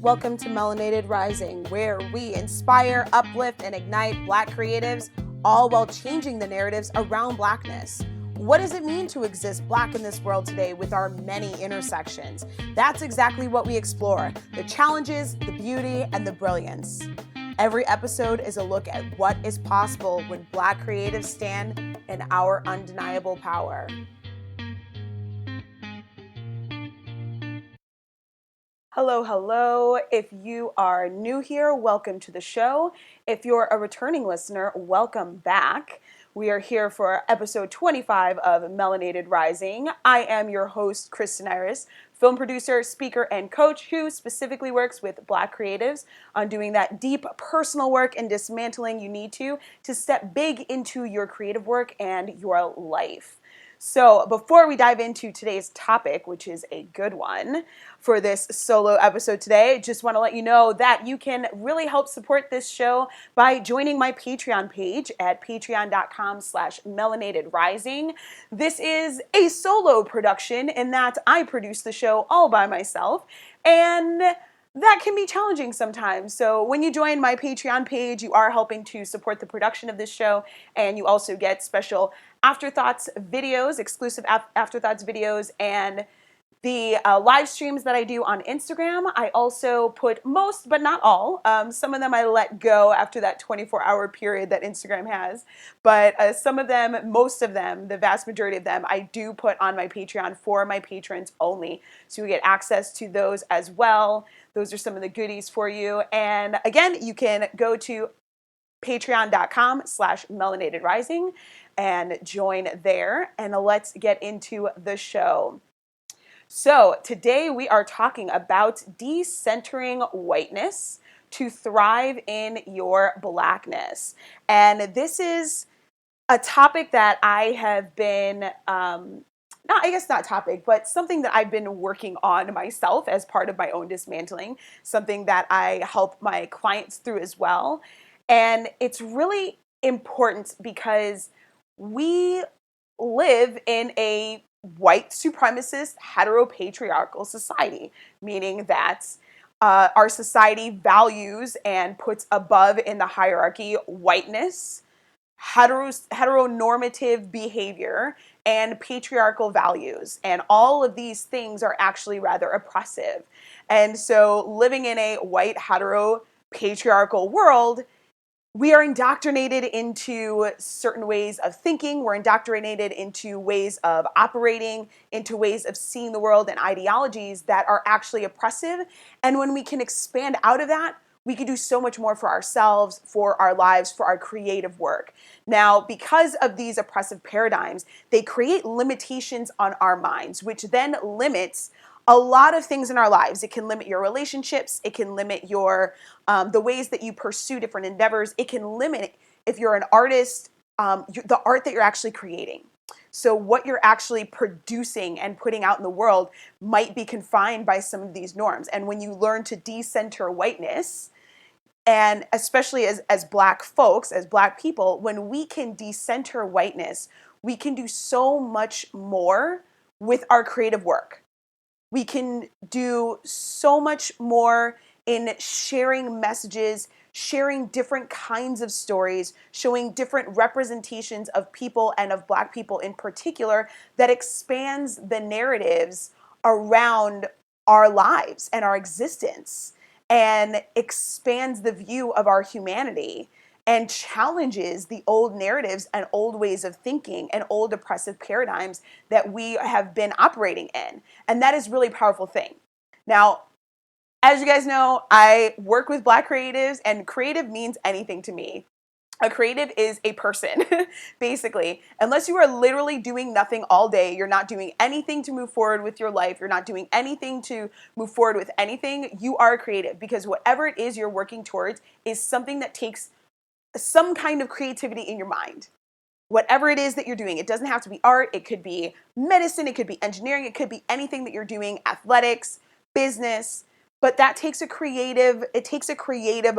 Welcome to Melanated Rising, where we inspire, uplift, and ignite Black creatives, all while changing the narratives around Blackness. What does it mean to exist Black in this world today with our many intersections? That's exactly what we explore, the challenges, the beauty, and the brilliance. Every episode is a look at what is possible when Black creatives stand in our undeniable power. Hello. If you are new here, welcome to the show. If you're a returning listener, welcome back. We are here for episode 25 of Melanated Rising. I am your host, Kristen Iris, film producer, speaker, and coach who specifically works with Black creatives on doing that deep personal work and dismantling you need to step big into your creative work and your life. So before we dive into today's topic, which is a good one for this solo episode today, just want to let you know that you can really help support this show by joining my Patreon page at patreon.com/melanatedrising. This is a solo production in that I produce the show all by myself, and that can be challenging sometimes. So when you join my Patreon page, you are helping to support the production of this show, and you also get special afterthoughts videos, exclusive afterthoughts videos, and the live streams that I do on Instagram. I also put most, but not all. Some of them I let go after that 24-hour period that Instagram has. But some of them, most of them, the vast majority of them, I do put on my Patreon for my patrons only. So you get access to those as well. Those are some of the goodies for you. And again, you can go to patreon.com/melanatedrising and join there. And let's get into the show. So today we are talking about decentering whiteness to thrive in your Blackness. And this is a topic that I have been, not topic, but something that I've been working on myself as part of my own dismantling, something that I help my clients through as well. And it's really important because we live in a white supremacist heteropatriarchal society, meaning that our society values and puts above in the hierarchy whiteness, heteronormative behavior, and patriarchal values. And all of these things are actually rather oppressive. And so living in a white heteropatriarchal world, we are indoctrinated into certain ways of thinking. We're indoctrinated into ways of operating, into ways of seeing the world and ideologies that are actually oppressive. And when we can expand out of that, we can do so much more for ourselves, for our lives, for our creative work. Now, because of these oppressive paradigms, they create limitations on our minds, which then limits a lot of things in our lives. It can limit your relationships. It can limit your the ways that you pursue different endeavors. It can limit, if you're an artist, the art that you're actually creating. So what you're actually producing and putting out in the world might be confined by some of these norms. And when you learn to decenter whiteness, and especially as Black folks, as Black people, when we can decenter whiteness, we can do so much more with our creative work. We can do so much more in sharing messages, sharing different kinds of stories, showing different representations of people and of Black people in particular that expands the narratives around our lives and our existence and expands the view of our humanity and challenges the old narratives and old ways of thinking and old oppressive paradigms that we have been operating in. And that is really a powerful thing. Now, as you guys know, I work with Black creatives, and creative means anything to me. A creative is a person, basically. Unless you are literally doing nothing all day, you're not doing anything to move forward with your life, you're not doing anything to move forward with anything, you are creative, because whatever it is you're working towards is something that takes some kind of creativity in your mind. Whatever it is that you're doing, it doesn't have to be art, it could be medicine, it could be engineering, it could be anything that you're doing, athletics, business, but that takes a creative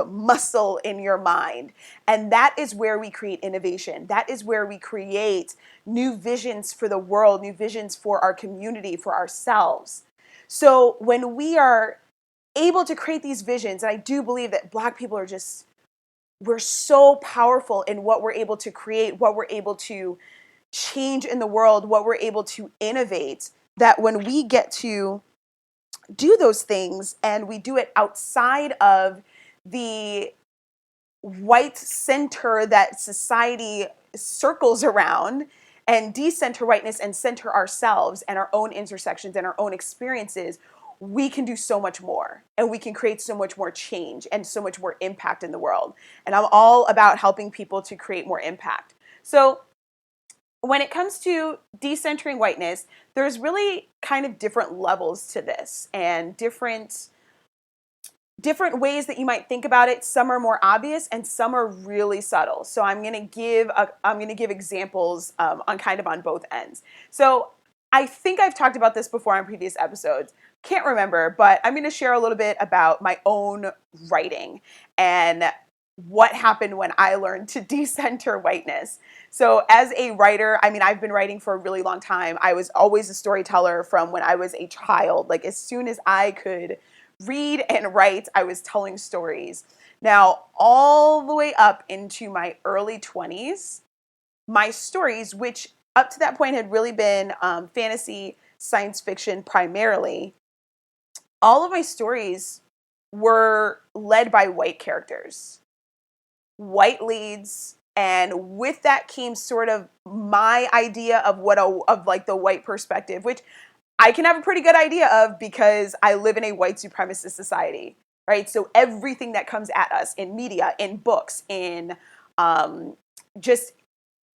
muscle in your mind. And that is where we create innovation. That is where we create new visions for the world, new visions for our community, for ourselves. So when we are able to create these visions. And I do believe that Black people are just, we're so powerful in what we're able to create, what we're able to change in the world, what we're able to innovate, that when we get to do those things and we do it outside of the white center that society circles around, and decenter whiteness and center ourselves and our own intersections and our own experiences, we can do so much more, and we can create so much more change and so much more impact in the world. And I'm all about helping people to create more impact. So when it comes to decentering whiteness, there's really kind of different levels to this, and different ways that you might think about it. Some are more obvious and some are really subtle. So I'm going to give examples on both ends. So I think I've talked about this before on previous episodes. Can't remember, but I'm going to share a little bit about my own writing and what happened when I learned to decenter whiteness. So as a writer, I mean, I've been writing for a really long time. I was always a storyteller from when I was a child. Like, as soon as I could read and write, I was telling stories. Now, all the way up into my early 20s, my stories, which up to that point had really been fantasy, science fiction primarily, all of my stories were led by white characters, white leads, and with that came sort of my idea of like the white perspective, which I can have a pretty good idea of because I live in a white supremacist society, right? So everything that comes at us in media, in books, in just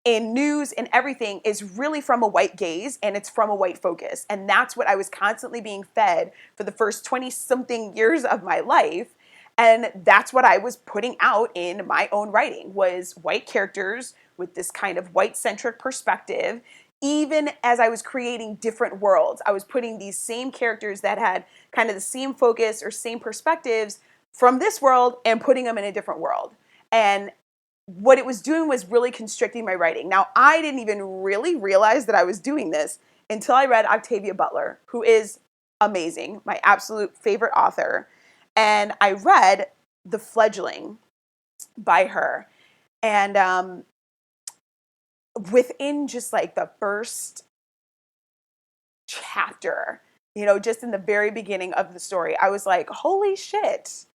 in news and everything is really from a white gaze, and it's from a white focus. And that's what I was constantly being fed for the first 20 something years of my life. And that's what I was putting out in my own writing, was white characters with this kind of white centric perspective. Even as I was creating different worlds, I was putting these same characters that had kind of the same focus or same perspectives from this world and putting them in a different world. And what it was doing was really constricting my writing. Now, I didn't even really realize that I was doing this until I read Octavia Butler, who is amazing, my absolute favorite author. And I read The Fledgling by her. And within just like the first chapter, just in the very beginning of the story, I was like, holy shit,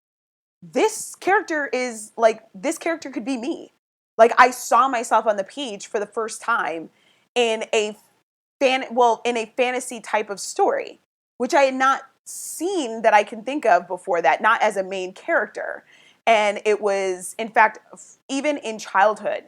this character could be me. Like, I saw myself on the page for the first time in a fantasy type of story, which I had not seen that I can think of before that, not as a main character. And it was, in fact, even in childhood,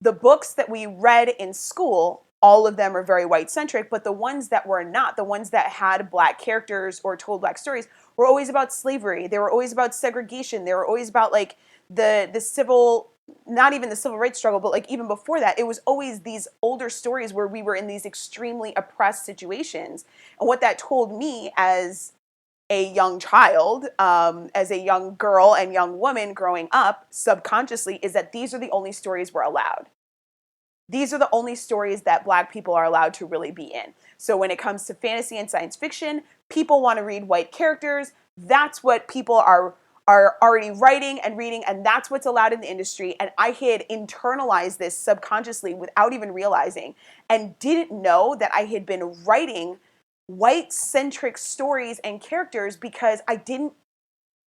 the books that we read in school, all of them are very white centric, but the ones that were not, the ones that had Black characters or told Black stories, were always about slavery. They were always about segregation. They were always about like the civil, not even the civil rights struggle, but like even before that, it was always these older stories where we were in these extremely oppressed situations. And what that told me as a young child, as a young girl and young woman growing up subconsciously, is that these are the only stories we're allowed. These are the only stories that Black people are allowed to really be in. So when it comes to fantasy and science fiction, people want to read white characters. That's what people are already writing and reading, and that's what's allowed in the industry. And I had internalized this subconsciously without even realizing, and didn't know that I had been writing white-centric stories and characters because I didn't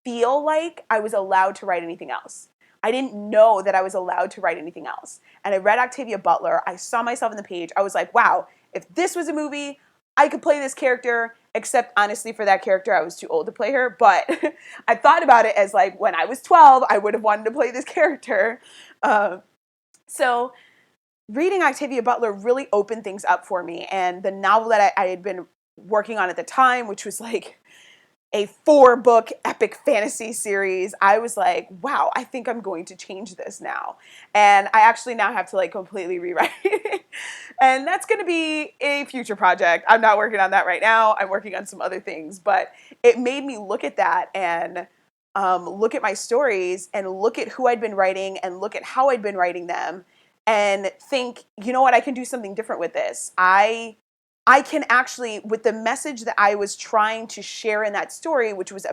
feel like I was allowed to write anything else. I didn't know that I was allowed to write anything else. And I read Octavia Butler. I saw myself on the page. I was like, wow, if this was a movie, I could play this character, except honestly for that character, I was too old to play her. But I thought about it as like, when I was 12, I would have wanted to play this character. So reading Octavia Butler really opened things up for me. And the novel that I had been working on at the time, which was like a 4-book epic fantasy series, I was like, wow, I think I'm going to change this now. And I actually now have to like completely rewrite it. And that's going to be a future project. I'm not working on that right now. I'm working on some other things, but it made me look at that and look at my stories and look at who I'd been writing and look at how I'd been writing them and think, you know what, I can do something different with this. I I can actually, with the message that I was trying to share in that story, which was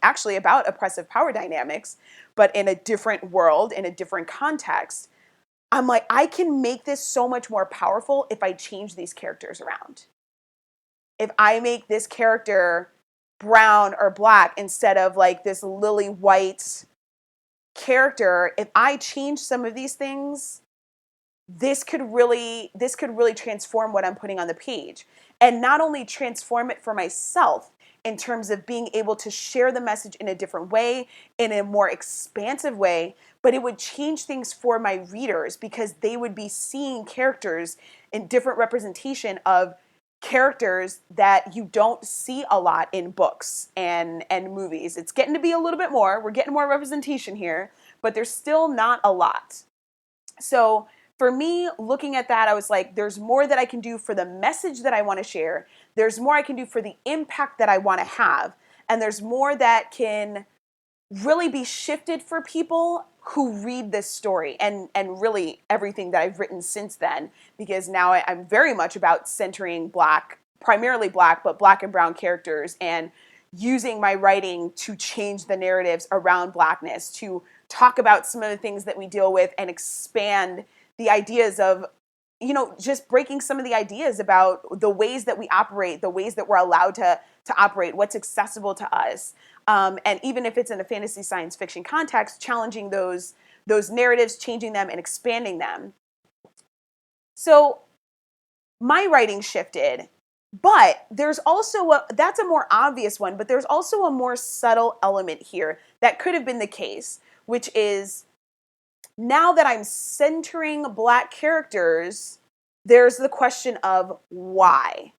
actually about oppressive power dynamics, but in a different world, in a different context, I'm like, I can make this so much more powerful if I change these characters around. If I make this character brown or black instead of like this lily white character, if I change some of these things, this could really transform what I'm putting on the page. And not only transform it for myself in terms of being able to share the message in a different way, in a more expansive way, but it would change things for my readers because they would be seeing characters in different representation of characters that you don't see a lot in books and movies. It's getting to be a little bit more. We're getting more representation here, but there's still not a lot. So for me, looking at that, I was like, there's more that I can do for the message that I want to share. There's more I can do for the impact that I want to have. And there's more that can really be shifted for people who read this story and really everything that I've written since then, because now I'm very much about centering Black, primarily Black, but Black and brown characters, and using my writing to change the narratives around Blackness, to talk about some of the things that we deal with and expand the ideas of, just breaking some of the ideas about the ways that we operate, the ways that we're allowed to operate, what's accessible to us. And even if it's in a fantasy science fiction context, challenging those narratives, changing them and expanding them. So my writing shifted, but there's also that's a more obvious one, but there's also a more subtle element here that could have been the case, which is, now that I'm centering Black characters, there's the question of why.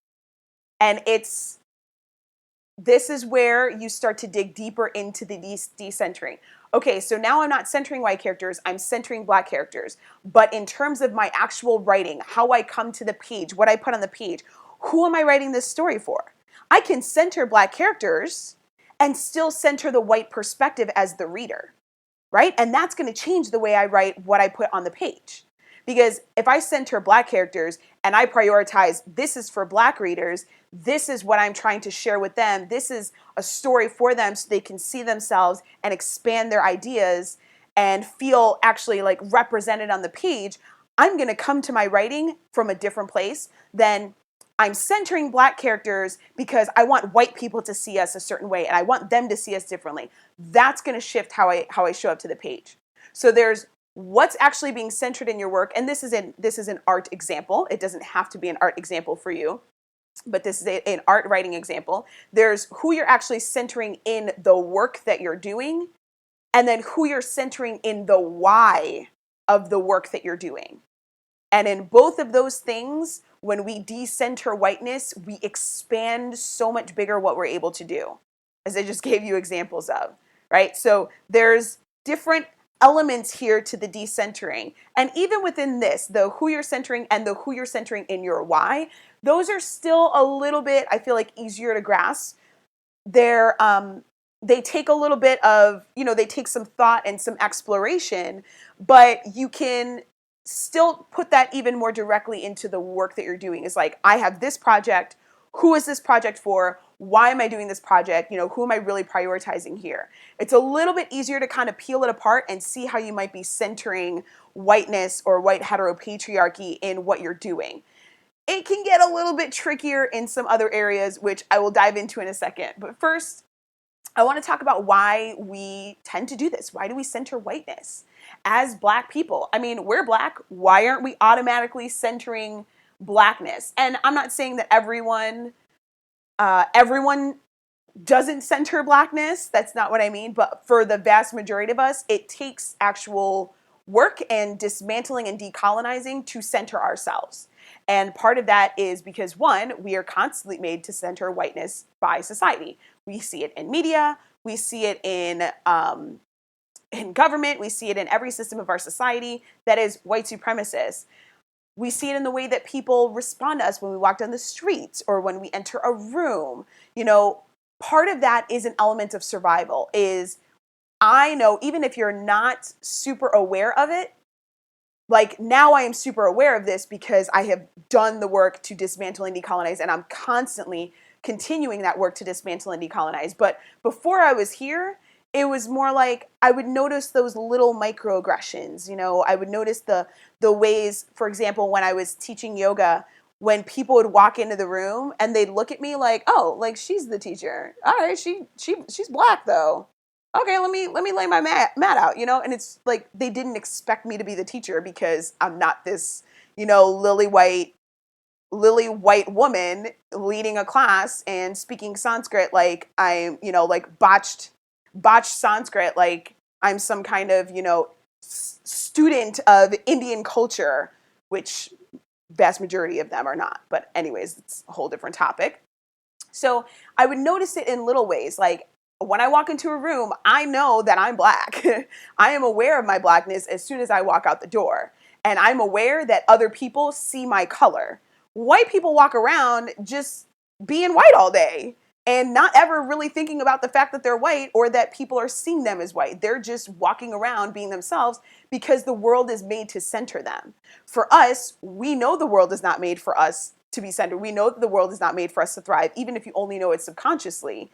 And this is where you start to dig deeper into the decentering. Okay, so now I'm not centering white characters, I'm centering Black characters. But in terms of my actual writing, how I come to the page, what I put on the page, who am I writing this story for? I can center Black characters and still center the white perspective as the reader, right? And that's going to change the way I write what I put on the page. Because if I center Black characters and I prioritize, this is for Black readers, this is what I'm trying to share with them, this is a story for them so they can see themselves and expand their ideas and feel actually like represented on the page, I'm going to come to my writing from a different place than I'm centering Black characters because I want white people to see us a certain way and I want them to see us differently. That's going to shift how I show up to the page. So there's what's actually being centered in your work, and this is an art example. It doesn't have to be an art example for you, but this is an art writing example. There's who you're actually centering in the work that you're doing, and then who you're centering in the why of the work that you're doing. And in both of those things, when we decenter whiteness, we expand so much bigger what we're able to do, as I just gave you examples of, right? So there's different elements here to the decentering. And even within this, the who you're centering and the who you're centering in your why, those are still a little bit, I feel like, easier to grasp. They take a little bit of, they take some thought and some exploration, but you can still put that even more directly into the work that you're doing. It's like, I have this project. Who is this project for? Why am I doing this project? Who am I really prioritizing here? It's a little bit easier to kind of peel it apart and see how you might be centering whiteness or white heteropatriarchy in what you're doing. It can get a little bit trickier in some other areas, which I will dive into in a second. But first, I want to talk about why we tend to do this. Why do we center whiteness as Black people? I mean, we're Black. Why aren't we automatically centering Blackness? And I'm not saying that everyone doesn't center Blackness. That's not what I mean. But for the vast majority of us, it takes actual work and dismantling and decolonizing to center ourselves. And part of that is because, one, we are constantly made to center whiteness by society. We see it in media, we see it in government, we see it in every system of our society that is white supremacist. We see it in the way that people respond to us when we walk down the streets or when we enter a room. Part of that is an element of survival. I know, even if you're not super aware of it, like now I am super aware of this because I have done the work to dismantle and decolonize, and I'm constantly continuing that work to dismantle and decolonize. But before I was here, it was more like I would notice those little microaggressions. You know, I would notice the ways, for example, when I was teaching yoga, when people would walk into the room and they'd look at me like, oh, like she's the teacher. All right, she's black though. Okay, let me lay my mat out, you know? And it's like they didn't expect me to be the teacher because I'm not this, you know, lily white woman leading a class and speaking Sanskrit like I'm, you know, like botched Sanskrit like I'm some kind of, you know, student of Indian culture, which vast majority of them are not. But anyways, it's a whole different topic. So I would notice it in little ways. Like when I walk into a room, I know that I'm black. I am aware of my blackness as soon as I walk out the door. And I'm aware that other people see my color. White people walk around just being white all day and not ever really thinking about the fact that they're white or that people are seeing them as white. They're just walking around being themselves because the world is made to center them. For us, we know the world is not made for us to be centered. We know that the world is not made for us to thrive, even if you only know it subconsciously.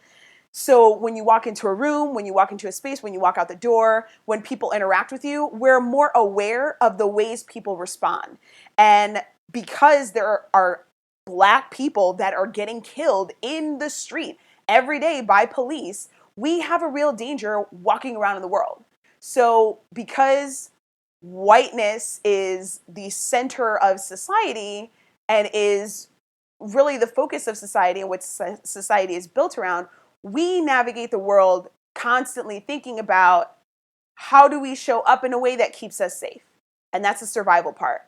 So when you walk into a room, when you walk into a space, when you walk out the door, when people interact with you, we're more aware of the ways people respond. And because there are black people that are getting killed in the street every day by police, we have a real danger walking around in the world. So because whiteness is the center of society and is really the focus of society and what society is built around, we navigate the world constantly thinking about how do we show up in a way that keeps us safe. And that's the survival part.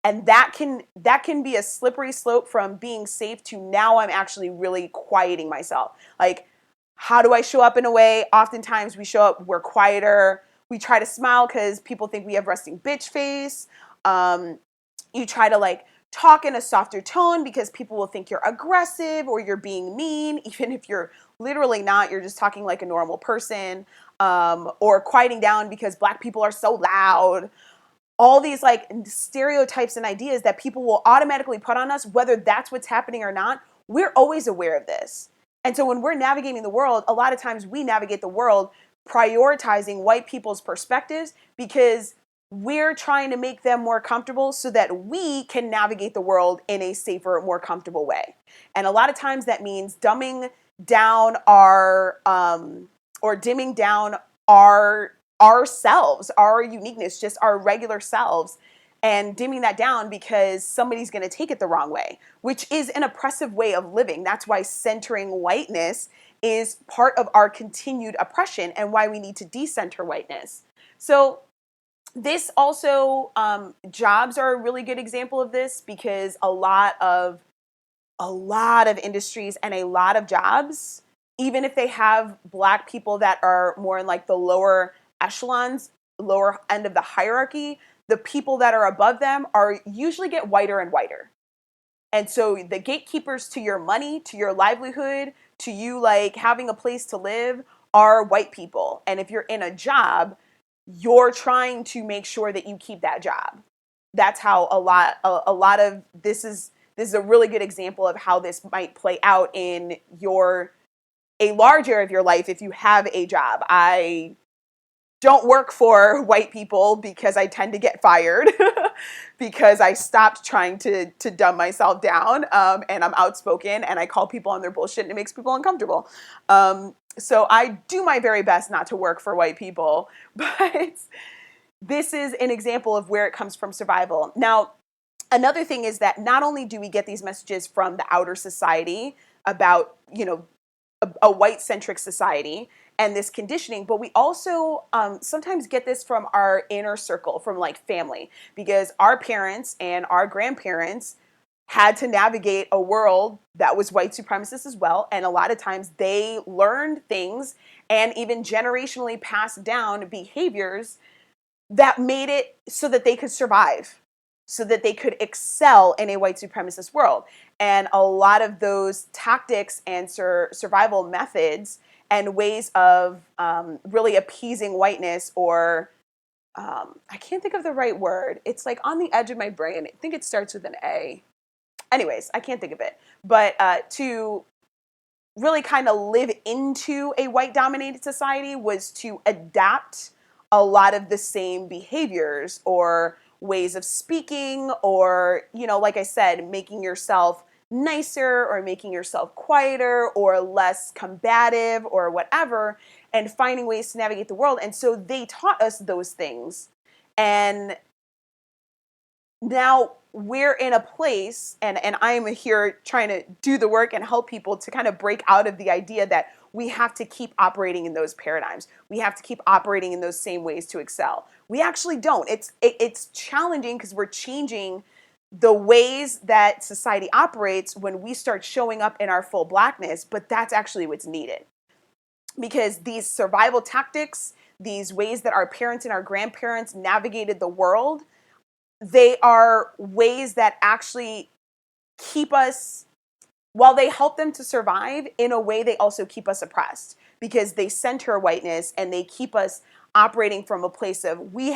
And that can be a slippery slope from being safe to now I'm actually really quieting myself. Like, how do I show up in a way? Oftentimes we show up, we're quieter. We try to smile because people think we have resting bitch face. You try to like talk in a softer tone because people will think you're aggressive or you're being mean, even if you're literally not. You're just talking like a normal person, or quieting down because black people are so loud. All these like stereotypes and ideas that people will automatically put on us, whether that's what's happening or not. We're always aware of this. And so when we're navigating the world, a lot of times we navigate the world prioritizing white people's perspectives because we're trying to make them more comfortable so that we can navigate the world in a safer, more comfortable way. And a lot of times that means dumbing down or dimming down our ourselves, our uniqueness, just our regular selves, and dimming that down because somebody's going to take it the wrong way, which is an oppressive way of living. That's why centering whiteness is part of our continued oppression and why we need to decenter whiteness. So this also, jobs are a really good example of this because a lot of industries and a lot of jobs, even if they have black people that are more in like the lower echelons, lower end of the hierarchy, the people that are above them are usually get whiter and whiter. And so the gatekeepers to your money, to your livelihood, to you like having a place to live are white people. And if you're in a job, you're trying to make sure that you keep that job. That's how a lot of this is a really good example of how this might play out in a large area of your life if you have a job. I don't work for white people because I tend to get fired because I stopped trying to dumb myself down, and I'm outspoken and I call people on their bullshit and it makes people uncomfortable. So I do my very best not to work for white people, but this is an example of where it comes from survival. Now, another thing is that not only do we get these messages from the outer society about, you know, a white-centric society and this conditioning, but we also sometimes get this from our inner circle, from like family, because our parents and our grandparents had to navigate a world that was white supremacist as well. And a lot of times they learned things and even generationally passed down behaviors that made it so that they could survive, so that they could excel in a white supremacist world. And a lot of those tactics and survival methods and ways of really appeasing whiteness or I can't think of the right word. It's like on the edge of my brain. I think it starts with an A. Anyways, I can't think of it. But to really kind of live into a white dominated society was to adapt a lot of the same behaviors or ways of speaking, or, you know, like I said, making yourself nicer or making yourself quieter or less combative or whatever, and finding ways to navigate the world. And so they taught us those things. And now we're in a place, and I'm here trying to do the work and help people to kind of break out of the idea that we have to keep operating in those paradigms. We have to keep operating in those same ways to excel. We actually don't. It's challenging because we're changing the ways that society operates when we start showing up in our full blackness, but that's actually what's needed. Because these survival tactics, these ways that our parents and our grandparents navigated the world, they are ways that actually keep us, while they help them to survive, in a way they also keep us oppressed, because they center whiteness and they keep us operating from a place of we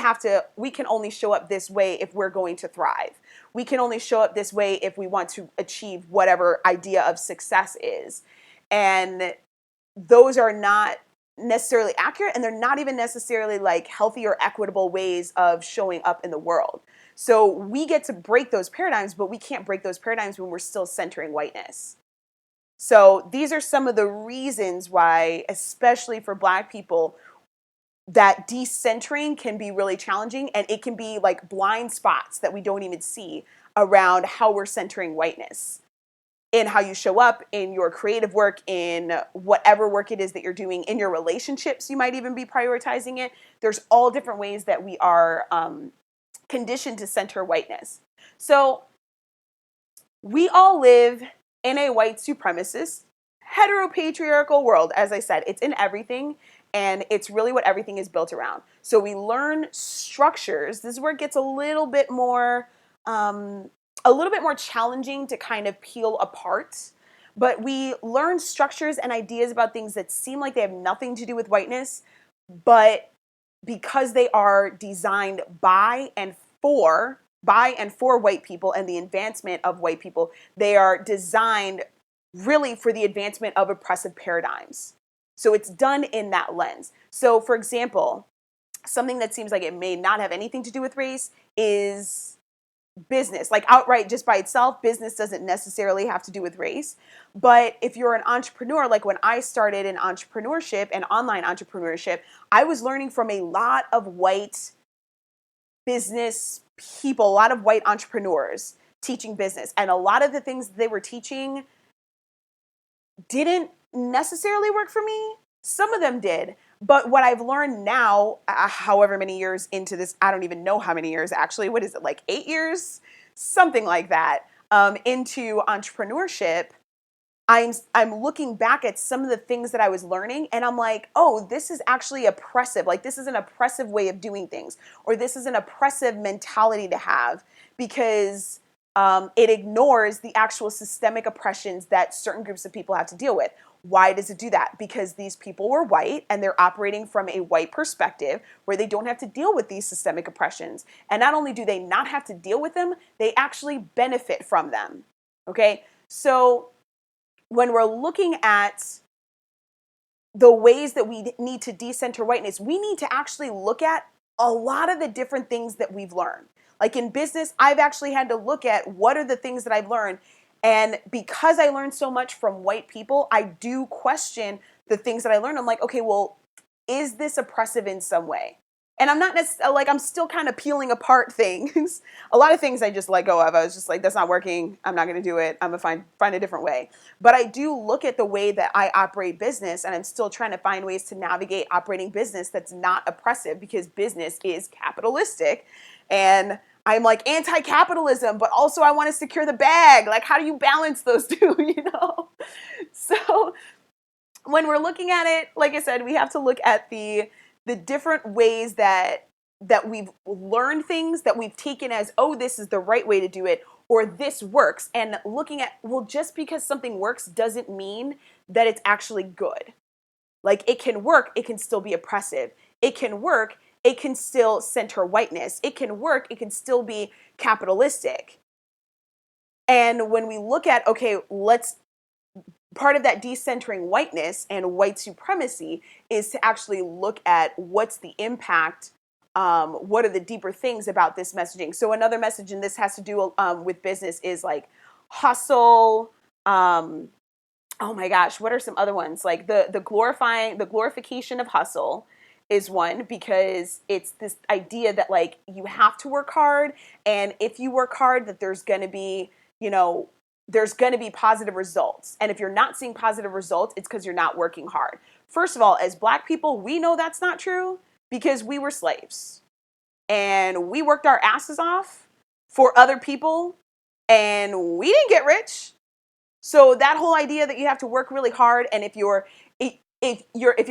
can only show up this way if we're going to thrive. We can only show up this way if we want to achieve whatever idea of success is. And those are not necessarily accurate, and they're not even necessarily like healthy or equitable ways of showing up in the world. So we get to break those paradigms, but we can't break those paradigms when we're still centering whiteness. So these are some of the reasons why, especially for Black people, that decentering can be really challenging, and it can be like blind spots that we don't even see around how we're centering whiteness in how you show up in your creative work, in whatever work it is that you're doing, in your relationships. You might even be prioritizing it. There's all different ways that we are conditioned to center whiteness. So we all live in a white supremacist, heteropatriarchal world. As I said, it's in everything, and it's really what everything is built around. So we learn structures. This is where it gets a little bit more challenging to kind of peel apart. But we learn structures and ideas about things that seem like they have nothing to do with whiteness, but because they are designed by and for white people and the advancement of white people, they are designed really for the advancement of oppressive paradigms. So it's done in that lens. So, for example, something that seems like it may not have anything to do with race is business. Like outright, just by itself, business doesn't necessarily have to do with race. But if you're an entrepreneur, like when I started in entrepreneurship and online entrepreneurship, I was learning from a lot of white business people, a lot of white entrepreneurs teaching business. And a lot of the things they were teaching didn't necessarily work for me. Some of them did. But what I've learned now, however many years into this, I don't even know how many years actually, what is it, like 8 years? Something like that, into entrepreneurship, I'm looking back at some of the things that I was learning, and I'm like, oh, this is actually oppressive. Like, this is an oppressive way of doing things, or this is an oppressive mentality to have, because it ignores the actual systemic oppressions that certain groups of people have to deal with. Why does it do that? Because these people were white and they're operating from a white perspective where they don't have to deal with these systemic oppressions. And not only do they not have to deal with them, they actually benefit from them. Okay? So when we're looking at the ways that we need to decenter whiteness, we need to actually look at a lot of the different things that we've learned. Like in business, I've actually had to look at what are the things that I've learned. And because I learned so much from white people, I do question the things that I learned. I'm like, okay, well, is this oppressive in some way? And I'm not necessarily, like, I'm still kind of peeling apart things. A lot of things I just let go of. I was just like, that's not working. I'm not going to do it. I'm going to find a different way. But I do look at the way that I operate business, and I'm still trying to find ways to navigate operating business that's not oppressive, because business is capitalistic. And I'm like anti-capitalism, but also I want to secure the bag. Like, how do you balance those two, you know? So when we're looking at it, like I said, we have to look at the different ways that we've learned things, that we've taken as, oh, this is the right way to do it, or this works. And looking at, well, just because something works doesn't mean that it's actually good. Like, it can work, it can still be oppressive. It can work, it can still center whiteness. It can work. It can still be capitalistic. And when we look at, okay, part of that decentering whiteness and white supremacy is to actually look at what's the impact, what are the deeper things about this messaging. So another message, and this has to do with business, is like hustle. Oh my gosh, what are some other ones? Like the glorification of hustle is one, because it's this idea that like you have to work hard, and if you work hard, that there's going to be, there's going to be positive results. And if you're not seeing positive results, it's because you're not working hard. First of all, as Black people, we know that's not true because we were slaves and we worked our asses off for other people and we didn't get rich. So that whole idea that you have to work really hard, and if you're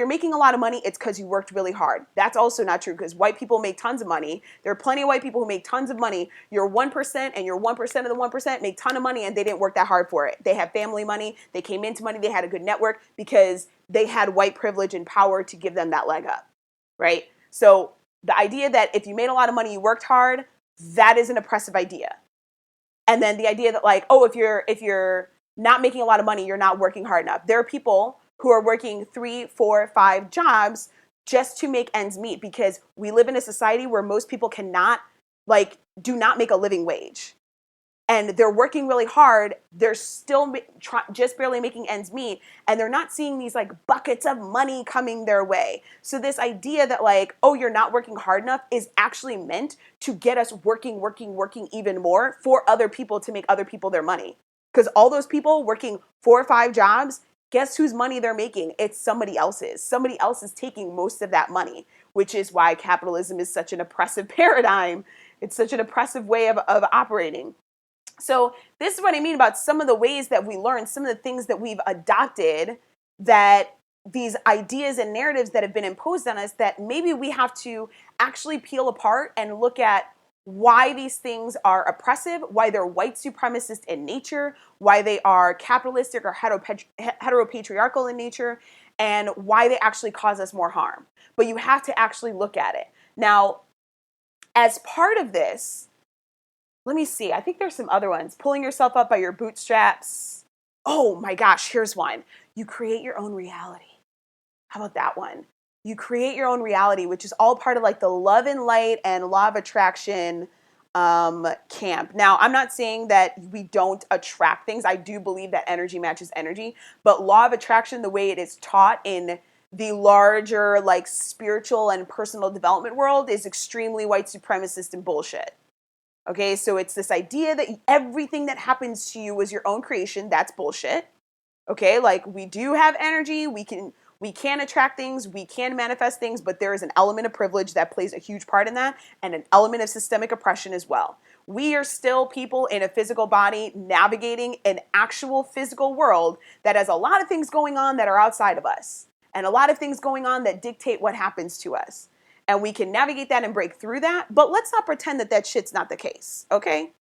making a lot of money, it's because you worked really hard. That's also not true, because white people make tons of money. There are plenty of white people who make tons of money. You're 1%, and you're 1% of the 1% make ton of money, and they didn't work that hard for it. They have family money. They came into money. They had a good network because they had white privilege and power to give them that leg up, right? So the idea that if you made a lot of money, you worked hard, that is an oppressive idea. And then the idea that like, oh, if you're not making a lot of money, you're not working hard enough. There are people who are working 3, 4, 5 jobs just to make ends meet, because we live in a society where most people do not make a living wage. And they're working really hard. They're still just barely making ends meet. And they're not seeing these like buckets of money coming their way. So this idea that like, oh, you're not working hard enough is actually meant to get us working even more for other people, to make other people their money. Because all those people working 4 or 5 jobs, guess whose money they're making? It's somebody else's. Somebody else is taking most of that money, which is why capitalism is such an oppressive paradigm. It's such an oppressive way of operating. So this is what I mean about some of the ways that we learn, some of the things that we've adopted, that these ideas and narratives that have been imposed on us, that maybe we have to actually peel apart and look at why these things are oppressive, why they're white supremacist in nature, why they are capitalistic or heteropatriarchal in nature, and why they actually cause us more harm. But you have to actually look at it. Now, as part of this, let me see. I think there's some other ones. Pulling yourself up by your bootstraps. Oh my gosh, here's one. You create your own reality. How about that one? You create your own reality, which is all part of like the love and light and law of attraction camp. Now, I'm not saying that we don't attract things. I do believe that energy matches energy, but law of attraction, the way it is taught in the larger like spiritual and personal development world, is extremely white supremacist and bullshit. Okay, so it's this idea that everything that happens to you is your own creation. That's bullshit. Okay, like we do have energy, we can attract things, we can manifest things, but there is an element of privilege that plays a huge part in that, and an element of systemic oppression as well. We are still people in a physical body navigating an actual physical world that has a lot of things going on that are outside of us, and a lot of things going on that dictate what happens to us. And we can navigate that and break through that, but let's not pretend that that shit's not the case, okay?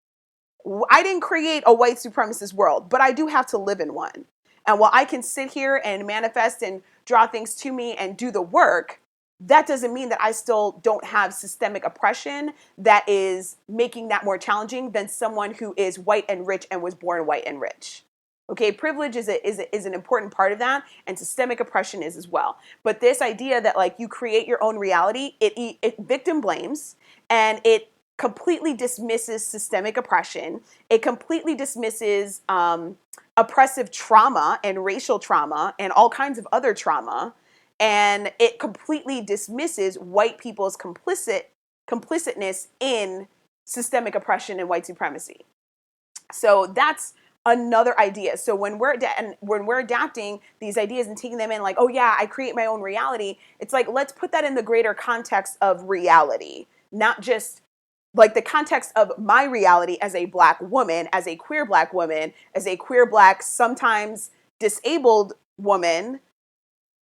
I didn't create a white supremacist world, but I do have to live in one. And while I can sit here and manifest and draw things to me and do the work, that doesn't mean that I still don't have systemic oppression that is making that more challenging than someone who is white and rich and was born white and rich. Okay, privilege is an important part of that, and systemic oppression is as well. But this idea that like you create your own reality, it victim blames, and it completely dismisses systemic oppression. It completely dismisses oppressive trauma and racial trauma and all kinds of other trauma, and it completely dismisses white people's complicitness in systemic oppression and white supremacy. So that's another idea. So when we're adapting these ideas and taking them in like, oh yeah, I create my own reality, it's like, let's put that in the greater context of reality, not just like the context of my reality as a Black woman, as a queer Black woman, as a queer Black, sometimes disabled woman.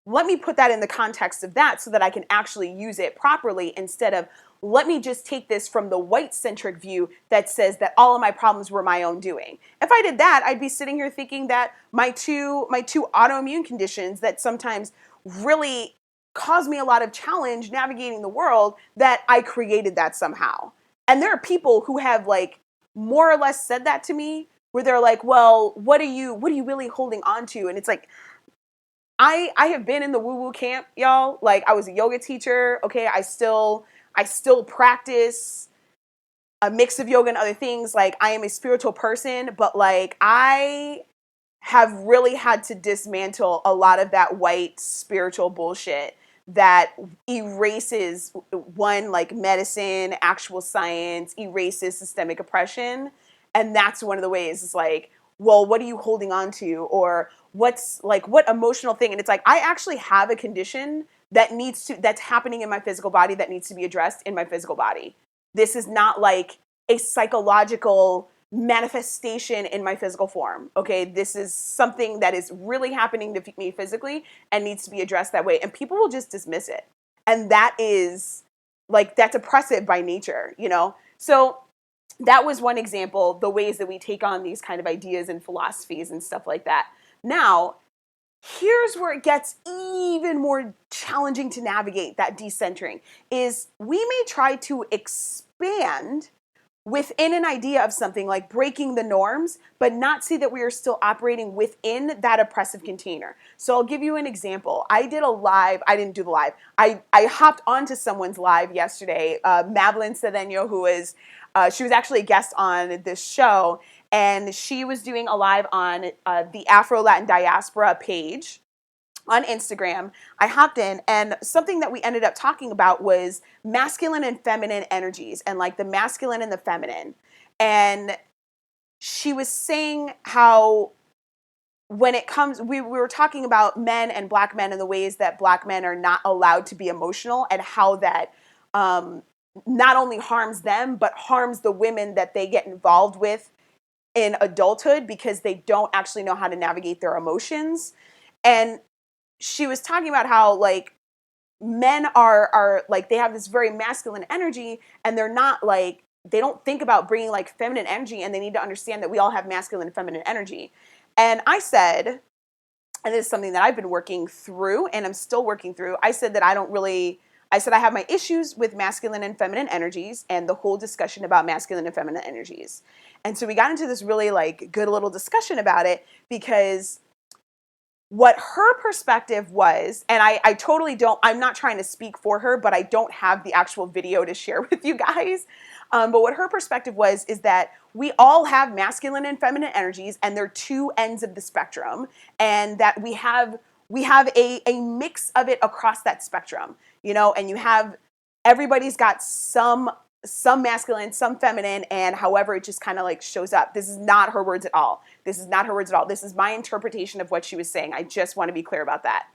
Let me put that in the context of that so that I can actually use it properly, instead of let me just take this from the white-centric view that says that all of my problems were my own doing. If I did that, I'd be sitting here thinking that my two autoimmune conditions that sometimes really caused me a lot of challenge navigating the world, that I created that somehow. And there are people who have like more or less said that to me, where they're like, well, what are you really holding on to? And it's like, I have been in the woo-woo camp, y'all. Like, I was a yoga teacher. Okay. I still practice a mix of yoga and other things. Like, I am a spiritual person, but like, I have really had to dismantle a lot of that white spiritual bullshit that erases, one, like medicine, actual science, erases systemic oppression. And that's one of the ways. It's like, well, what are you holding on to? Or what's like, what emotional thing? And it's like, I actually have a condition that's happening in my physical body that needs to be addressed in my physical body. This is not like a psychological manifestation in my physical form. Okay, this is something that is really happening to me physically and needs to be addressed that way. And people will just dismiss it. And that is like, that's oppressive by nature, you know? So that was one example, the ways that we take on these kind of ideas and philosophies and stuff like that. Now, here's where it gets even more challenging to navigate that decentering, is we may try to expand within an idea of something, like breaking the norms, but not see that we are still operating within that oppressive container. So I'll give you an example. I didn't do the live. I hopped onto someone's live yesterday, Madeline Cedeno, she was actually a guest on this show, and she was doing a live on the Afro-Latin Diaspora page on Instagram. I hopped in, and something that we ended up talking about was masculine and feminine energies, and like the masculine and the feminine. And she was saying how when it comes, we were talking about men and black men and the ways that black men are not allowed to be emotional, and how that not only harms them, but harms the women that they get involved with in adulthood, because they don't actually know how to navigate their emotions. And she was talking about how like men are like, they have this very masculine energy, and they're not like, they don't think about bringing like feminine energy, and they need to understand that we all have masculine and feminine energy. And I said, and this is something that I've been working through and I'm still working through, I said that I have my issues with masculine and feminine energies and the whole discussion about masculine and feminine energies. And so we got into this really like good little discussion about it, because what her perspective was, and I totally don't, I'm not trying to speak for her, but I don't have the actual video to share with you guys. But what her perspective was is that we all have masculine and feminine energies, and they're two ends of the spectrum, and that we have a mix of it across that spectrum, you know, and everybody's got some masculine, some feminine, and however it just kind of like shows up. This is not her words at all. This is not her words at all. This is my interpretation of what she was saying. I just want to be clear about that.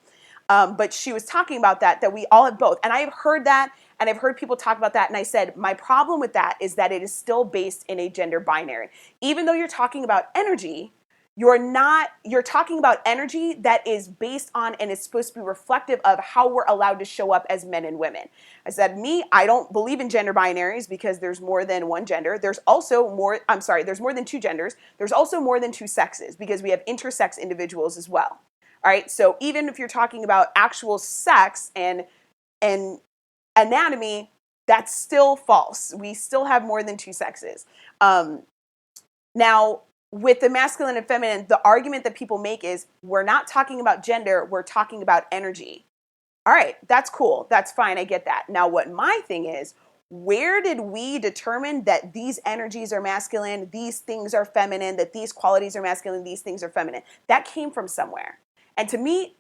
But she was talking about that we all have both. And I've heard that, and I've heard people talk about that. And I said, my problem with that is that it is still based in a gender binary. Even though you're talking about energy, you're talking about energy that is based on and is supposed to be reflective of how we're allowed to show up as men and women. I said, I don't believe in gender binaries, because there's more than one gender. There's more than two genders. There's also more than two sexes, because we have intersex individuals as well. All right. So even if you're talking about actual sex and anatomy, that's still false. We still have more than two sexes. Now, with the masculine and feminine, the argument that people make is, we're not talking about gender, we're talking about energy. All right, that's cool. That's fine. I get that. Now, what my thing is, where did we determine that these energies are masculine, these things are feminine, that these qualities are masculine, these things are feminine? That came from somewhere. And to me,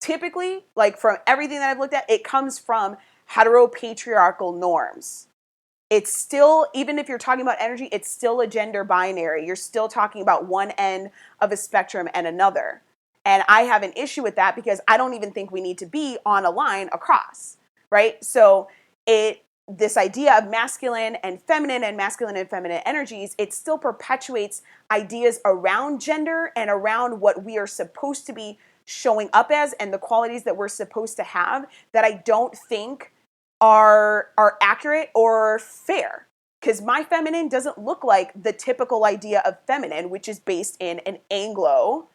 typically, like from everything that I've looked at, it comes from heteropatriarchal norms. It's still, even if you're talking about energy, it's still a gender binary. You're still talking about one end of a spectrum and another. And I have an issue with that, because I don't even think we need to be on a line across, right? So this idea of masculine and feminine energies, it still perpetuates ideas around gender and around what we are supposed to be showing up as, and the qualities that we're supposed to have, that I don't think are accurate or fair. Because my feminine doesn't look like the typical idea of feminine, which is based in an Anglo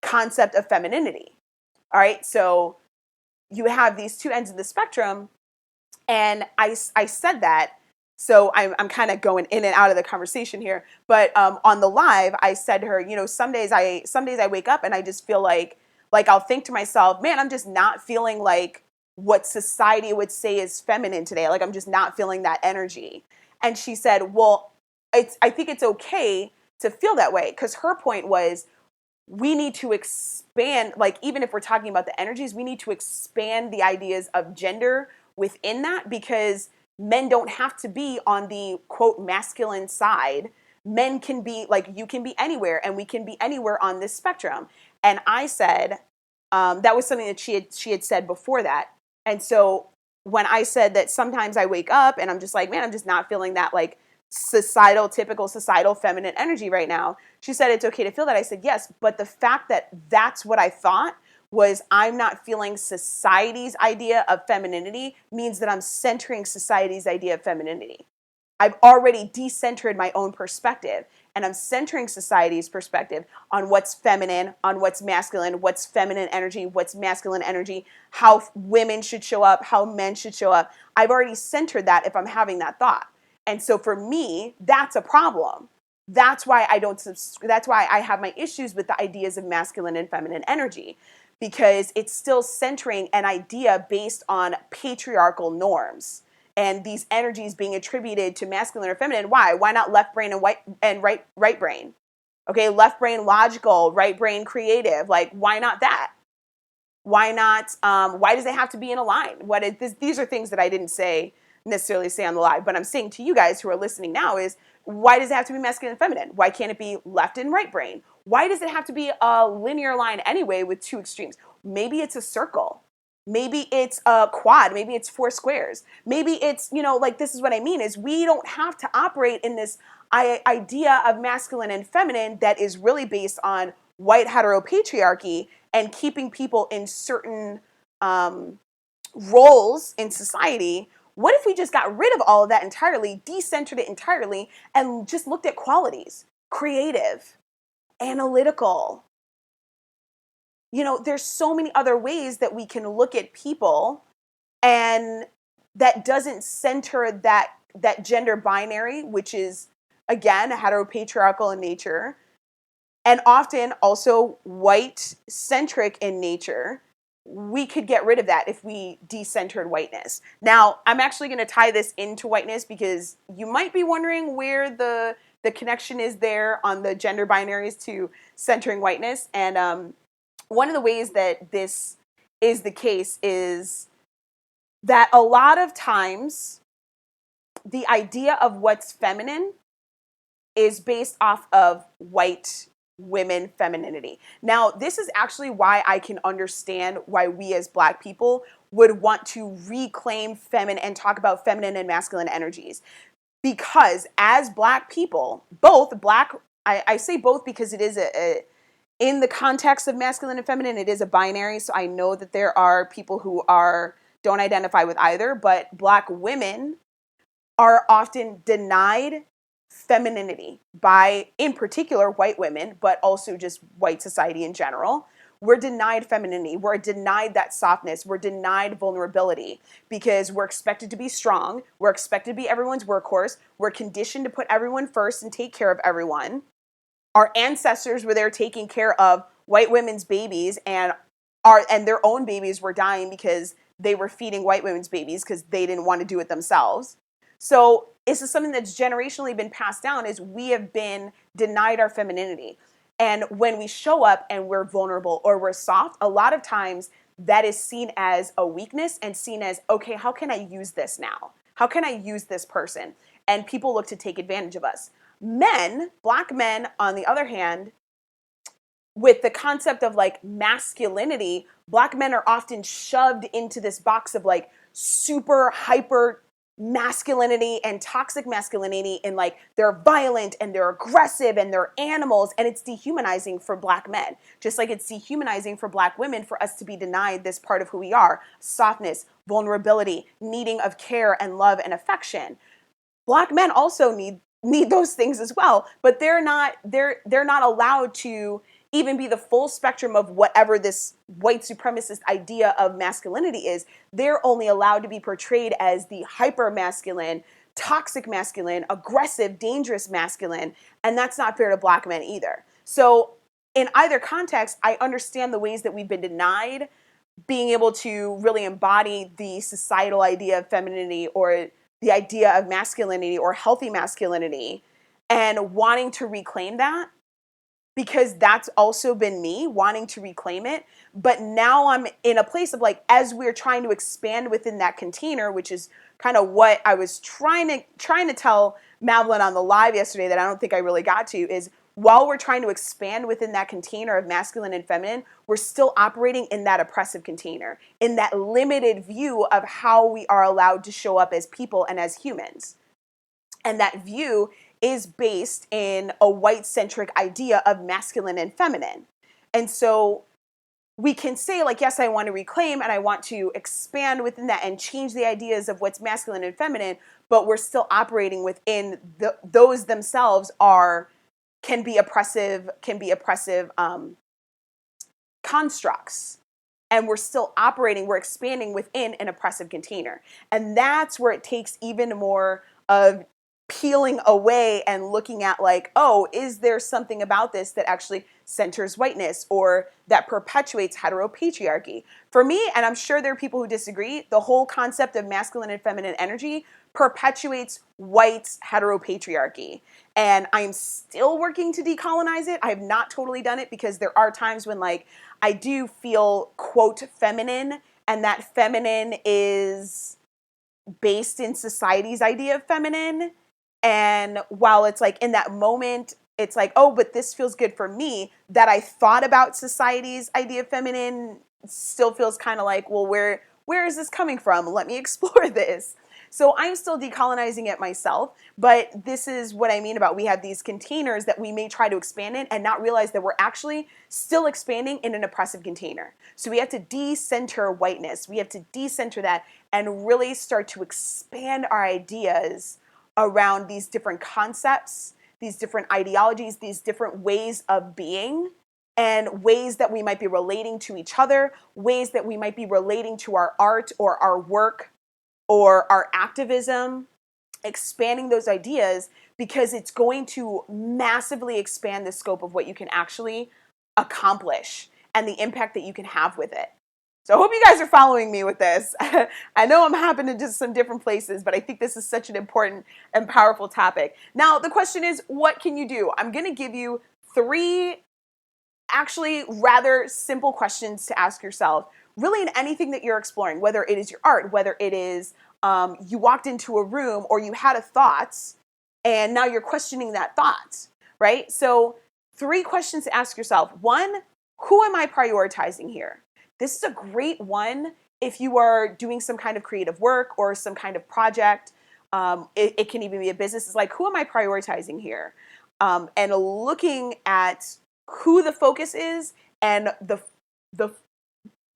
concept of femininity. All right, so you have these two ends of the spectrum. And I said that. So I'm kind of going in and out of the conversation here. But on the live, I said to her, you know, some days I wake up and I just feel like I'll think to myself, man, I'm just not feeling like what society would say is feminine today. Like I'm just not feeling that energy. And she said, well, I think it's okay to feel that way, because her point was, we need to expand, like, even if we're talking about the energies, we need to expand the ideas of gender within that, because men don't have to be on the quote masculine side. Men can be, like, you can be anywhere, and we can be anywhere on this spectrum. And I said, that was something that she had said before that. And so when I said that sometimes I wake up and I'm just like, man, I'm just not feeling that, like, typical societal feminine energy right now. She said it's okay to feel that. I said yes, but the fact that that's what I thought was, I'm not feeling society's idea of femininity, means that I'm centering society's idea of femininity. I've already decentered my own perspective, and I'm centering society's perspective on what's feminine, on what's masculine, what's feminine energy, what's masculine energy, how women should show up, how men should show up. I've already centered that if I'm having that thought. And so for me, that's a problem. That's why that's why I have my issues with the ideas of masculine and feminine energy, because it's still centering an idea based on patriarchal norms and these energies being attributed to masculine or feminine. Why? Why not left brain and right brain? Okay, left brain logical, right brain creative. Like, why not that? Why not? Why does it have to be in a line? These are things that I didn't necessarily say on the live, but I'm saying to you guys who are listening now is, why does it have to be masculine and feminine? Why can't it be left and right brain? Why does it have to be a linear line anyway with two extremes? Maybe it's a circle. Maybe it's a quad. Maybe it's four squares. Maybe it's, like, this is what I mean, is we don't have to operate in this idea of masculine and feminine that is really based on white heteropatriarchy and keeping people in certain roles in society. What if we just got rid of all of that entirely, decentered it entirely, and just looked at qualities? Creative, analytical. There's so many other ways that we can look at people, and that doesn't center that gender binary, which is, again, heteropatriarchal in nature, and often also white-centric in nature. We could get rid of that if we decentered whiteness. Now, I'm actually going to tie this into whiteness, because you might be wondering where the connection is there on the gender binaries to centering whiteness. And one of the ways that this is the case is that a lot of times the idea of what's feminine is based off of white women femininity. Now, this is actually why I can understand why we as Black people would want to reclaim feminine and talk about feminine and masculine energies. Because as Black people, both Black, I say both because it is in the context of masculine and feminine, it is a binary. So I know that there are people who don't identify with either, but Black women are often denied femininity by, in particular, white women, but also just white society in general. We're denied femininity. We're denied that softness. We're denied vulnerability, because we're expected to be strong. We're expected to be everyone's workhorse. We're conditioned to put everyone first and take care of everyone. Our ancestors were there taking care of white women's babies, and their own babies were dying because they were feeding white women's babies because they didn't want to do it themselves. So this is something that's generationally been passed down, is we have been denied our femininity. And when we show up and we're vulnerable or we're soft, a lot of times that is seen as a weakness and seen as, okay, how can I use this now? How can I use this person? And people look to take advantage of us. Men, Black men, on the other hand, with the concept of like masculinity, Black men are often shoved into this box of like super hyper masculinity and toxic masculinity, and like they're violent and they're aggressive and they're animals, and it's dehumanizing for Black men, just like it's dehumanizing for Black women for us to be denied this part of who we are: softness, vulnerability, needing of care and love and affection. Black men also need those things as well, but they're not allowed to even be the full spectrum of whatever this white supremacist idea of masculinity is. They're only allowed to be portrayed as the hyper masculine, toxic masculine, aggressive, dangerous masculine, and that's not fair to Black men either. So in either context, I understand the ways that we've been denied being able to really embody the societal idea of femininity or the idea of masculinity or healthy masculinity, and wanting to reclaim that, because that's also been me wanting to reclaim it. But now I'm in a place of like, as we're trying to expand within that container, which is kind of what I was trying to tell Madeline on the live yesterday that I don't think I really got to, is while we're trying to expand within that container of masculine and feminine, we're still operating in that oppressive container, in that limited view of how we are allowed to show up as people and as humans. And that view is based in a white-centric idea of masculine and feminine. And so we can say, like, yes, I want to reclaim and I want to expand within that and change the ideas of what's masculine and feminine, but we're still operating within those themselves can be oppressive constructs. And we're still operating, we're expanding within an oppressive container. And that's where it takes even more of peeling away and looking at like, oh, is there something about this that actually centers whiteness or that perpetuates heteropatriarchy? For me, and I'm sure there are people who disagree, the whole concept of masculine and feminine energy perpetuates white heteropatriarchy. And I'm still working to decolonize it. I have not totally done it because there are times when like I do feel, quote, feminine, and that feminine is based in society's idea of feminine. And while it's like in that moment, it's like, oh, but this feels good for me, that I thought about society's idea of feminine still feels kind of like, well, where is this coming from? Let me explore this. So I'm still decolonizing it myself, but this is what I mean about we have these containers that we may try to expand in and not realize that we're actually still expanding in an oppressive container. So we have to decenter whiteness. We have to decenter that and really start to expand our ideas around these different concepts, these different ideologies, these different ways of being, and ways that we might be relating to each other, ways that we might be relating to our art or our work or our activism, expanding those ideas, because it's going to massively expand the scope of what you can actually accomplish and the impact that you can have with it. So I hope you guys are following me with this. I know I'm hopping into some different places, but I think this is such an important and powerful topic. Now, the question is, what can you do? I'm going to give you 3 actually rather simple questions to ask yourself, really in anything that you're exploring, whether it is your art, whether it is you walked into a room or you had a thought and now you're questioning that thought, right? So 3 questions to ask yourself. 1, who am I prioritizing here? This is a great one if you are doing some kind of creative work or some kind of project. It can even be a business. It's like, who am I prioritizing here? And looking at who the focus is and the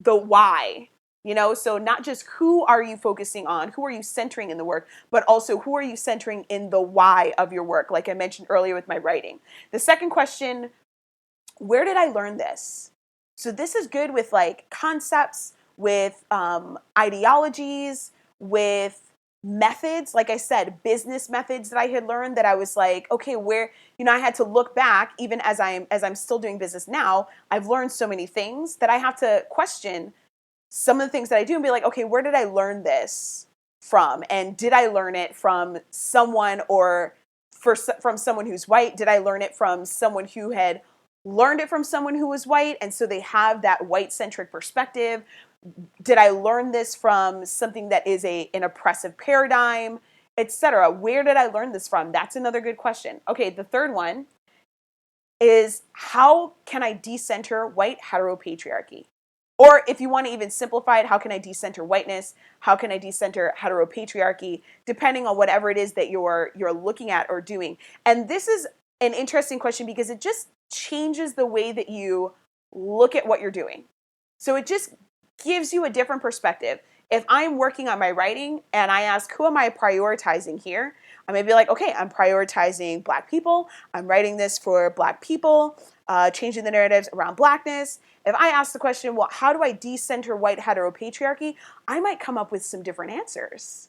why. You know, so not just who are you focusing on, who are you centering in the work, but also who are you centering in the why of your work, like I mentioned earlier with my writing. The second question, where did I learn this? So this is good with like concepts, with ideologies, with methods. Like I said, business methods that I had learned that I was like, okay, where, you know, I had to look back, even as I'm still doing business now, I've learned so many things that I have to question some of the things that I do and be like, okay, where did I learn this from? And did I learn it from someone or from someone who's white? Did I learn it from someone who had learned it from someone who was white, and so they have that white-centric perspective? Did I learn this from something that is an oppressive paradigm, etc.? Where did I learn this from? That's another good question. Okay, the third one is, how can I decenter white heteropatriarchy? Or if you want to even simplify it, how can I decenter whiteness? How can I decenter heteropatriarchy? Depending on whatever it is that you're looking at or doing. And this is an interesting question because it just changes the way that you look at what you're doing. So it just gives you a different perspective. If I'm working on my writing and I ask, who am I prioritizing here? I may be like, okay, I'm prioritizing Black people. I'm writing this for Black people. changing the narratives around Blackness. If I ask the question, well, how do I decenter white heteropatriarchy? I might come up with some different answers.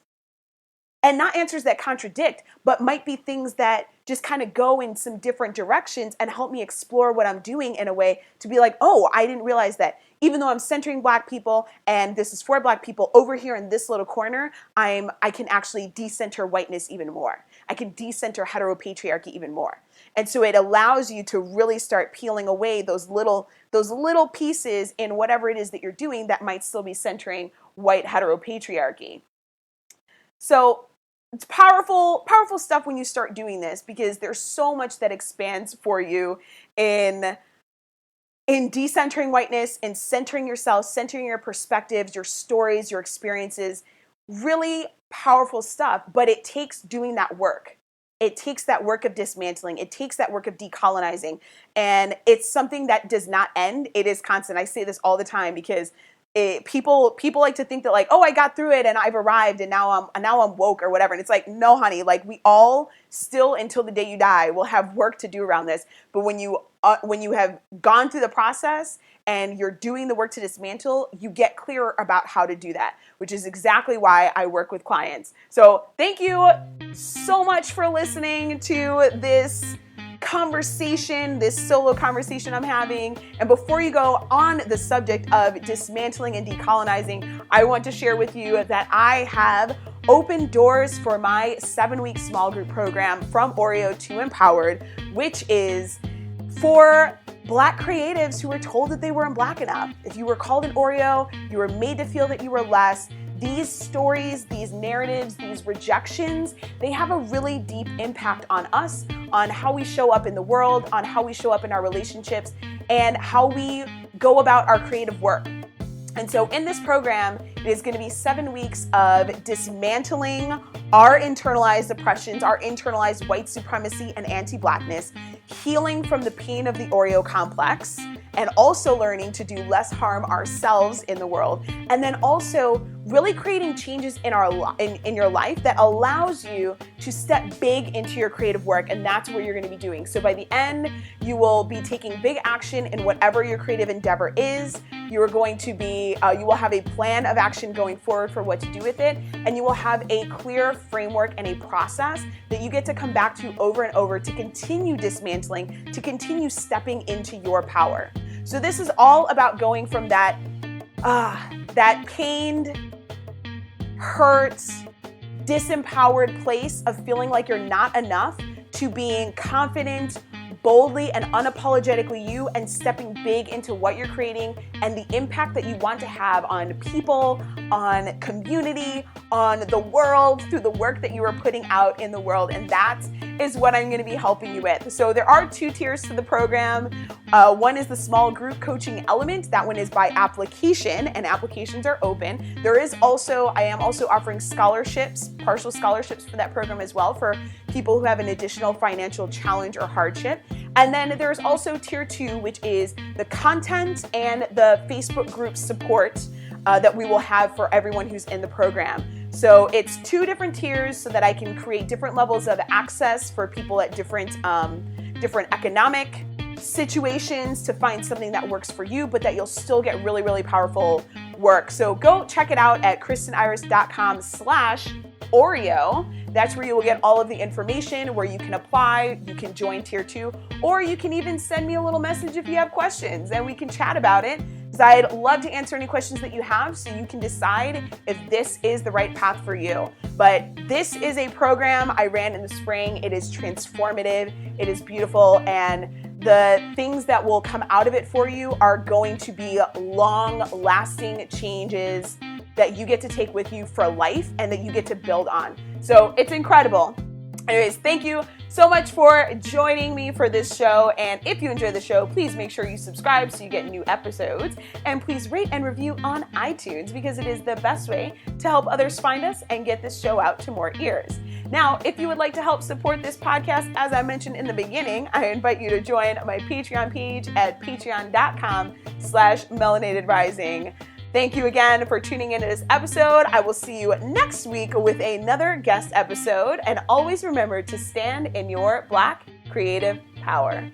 And not answers that contradict, but might be things that just kind of go in some different directions and help me explore what I'm doing in a way to be like, oh, I didn't realize that even though I'm centering Black people and this is for Black people, over here in this little corner, I can actually decenter whiteness even more. I can decenter heteropatriarchy even more. And so it allows you to really start peeling away those little pieces in whatever it is that you're doing that might still be centering white heteropatriarchy. So it's powerful stuff when you start doing this, because there's so much that expands for you in decentering whiteness, in centering yourself, centering your perspectives, your stories, your experiences. Really powerful stuff, but it takes doing that work. It takes that work of dismantling. It takes that work of decolonizing. And it's something that does not end. It is constant. I say this all the time because people like to think that like, oh, I got through it and I've arrived and now I'm woke or whatever. And it's like, no, honey, like we all still until the day you die will have work to do around this. But when you have gone through the process and you're doing the work to dismantle, you get clearer about how to do that, which is exactly why I work with clients. So thank you so much for listening to this conversation, this solo conversation I'm having. And before you go on the subject of dismantling and decolonizing, I want to share with you that I have opened doors for my 7-week small group program From Oreo to Empowered, which is for Black creatives who were told that they weren't Black enough. If you were called an Oreo, you were made to feel that you were less. These stories, these narratives, these rejections, they have a really deep impact on us, on how we show up in the world, on how we show up in our relationships, and how we go about our creative work. And so in this program, it is going to be 7 weeks of dismantling our internalized oppressions, our internalized white supremacy and anti-Blackness, healing from the pain of the Oreo complex, and also learning to do less harm ourselves in the world. And then also really creating changes in your life that allows you to step big into your creative work. And that's what you're going to be doing. So by the end, you will be taking big action in whatever your creative endeavor is. You are going to be, you will have a plan of action going forward for what to do with it. And you will have a clear framework and a process that you get to come back to over and over to continue dismantling, to continue stepping into your power. So this is all about going from that pained, hurt, disempowered place of feeling like you're not enough to being confident, boldly and unapologetically you, and stepping big into what you're creating and the impact that you want to have on people, on community, on the world through the work that you are putting out in the world. And that is what I'm going to be helping you with. So there are 2 tiers to the program. One is the small group coaching element. That one is by application, and applications are open. I am also offering scholarships, partial scholarships for that program as well, for people who have an additional financial challenge or hardship. And then there's also tier 2, which is the content and the Facebook group support that we will have for everyone who's in the program. So it's 2 different tiers so that I can create different levels of access for people at different economic situations to find something that works for you, but that you'll still get really, really powerful work. So go check it out at kristeniris.com/Oreo. That's where you will get all of the information, where you can apply, you can join tier 2, or you can even send me a little message if you have questions and we can chat about it. Because I'd love to answer any questions that you have so you can decide if this is the right path for you. But this is a program I ran in the spring. It is transformative, it is beautiful, and the things that will come out of it for you are going to be long-lasting changes that you get to take with you for life and that you get to build on. So it's incredible. Anyways, thank you so much for joining me for this show. And if you enjoy the show, please make sure you subscribe so you get new episodes. And please rate and review on iTunes, because it is the best way to help others find us and get this show out to more ears. Now, if you would like to help support this podcast, as I mentioned in the beginning, I invite you to join my Patreon page at patreon.com/melanatedrising. Thank you again for tuning into this episode. I will see you next week with another guest episode. And always remember to stand in your Black creative power.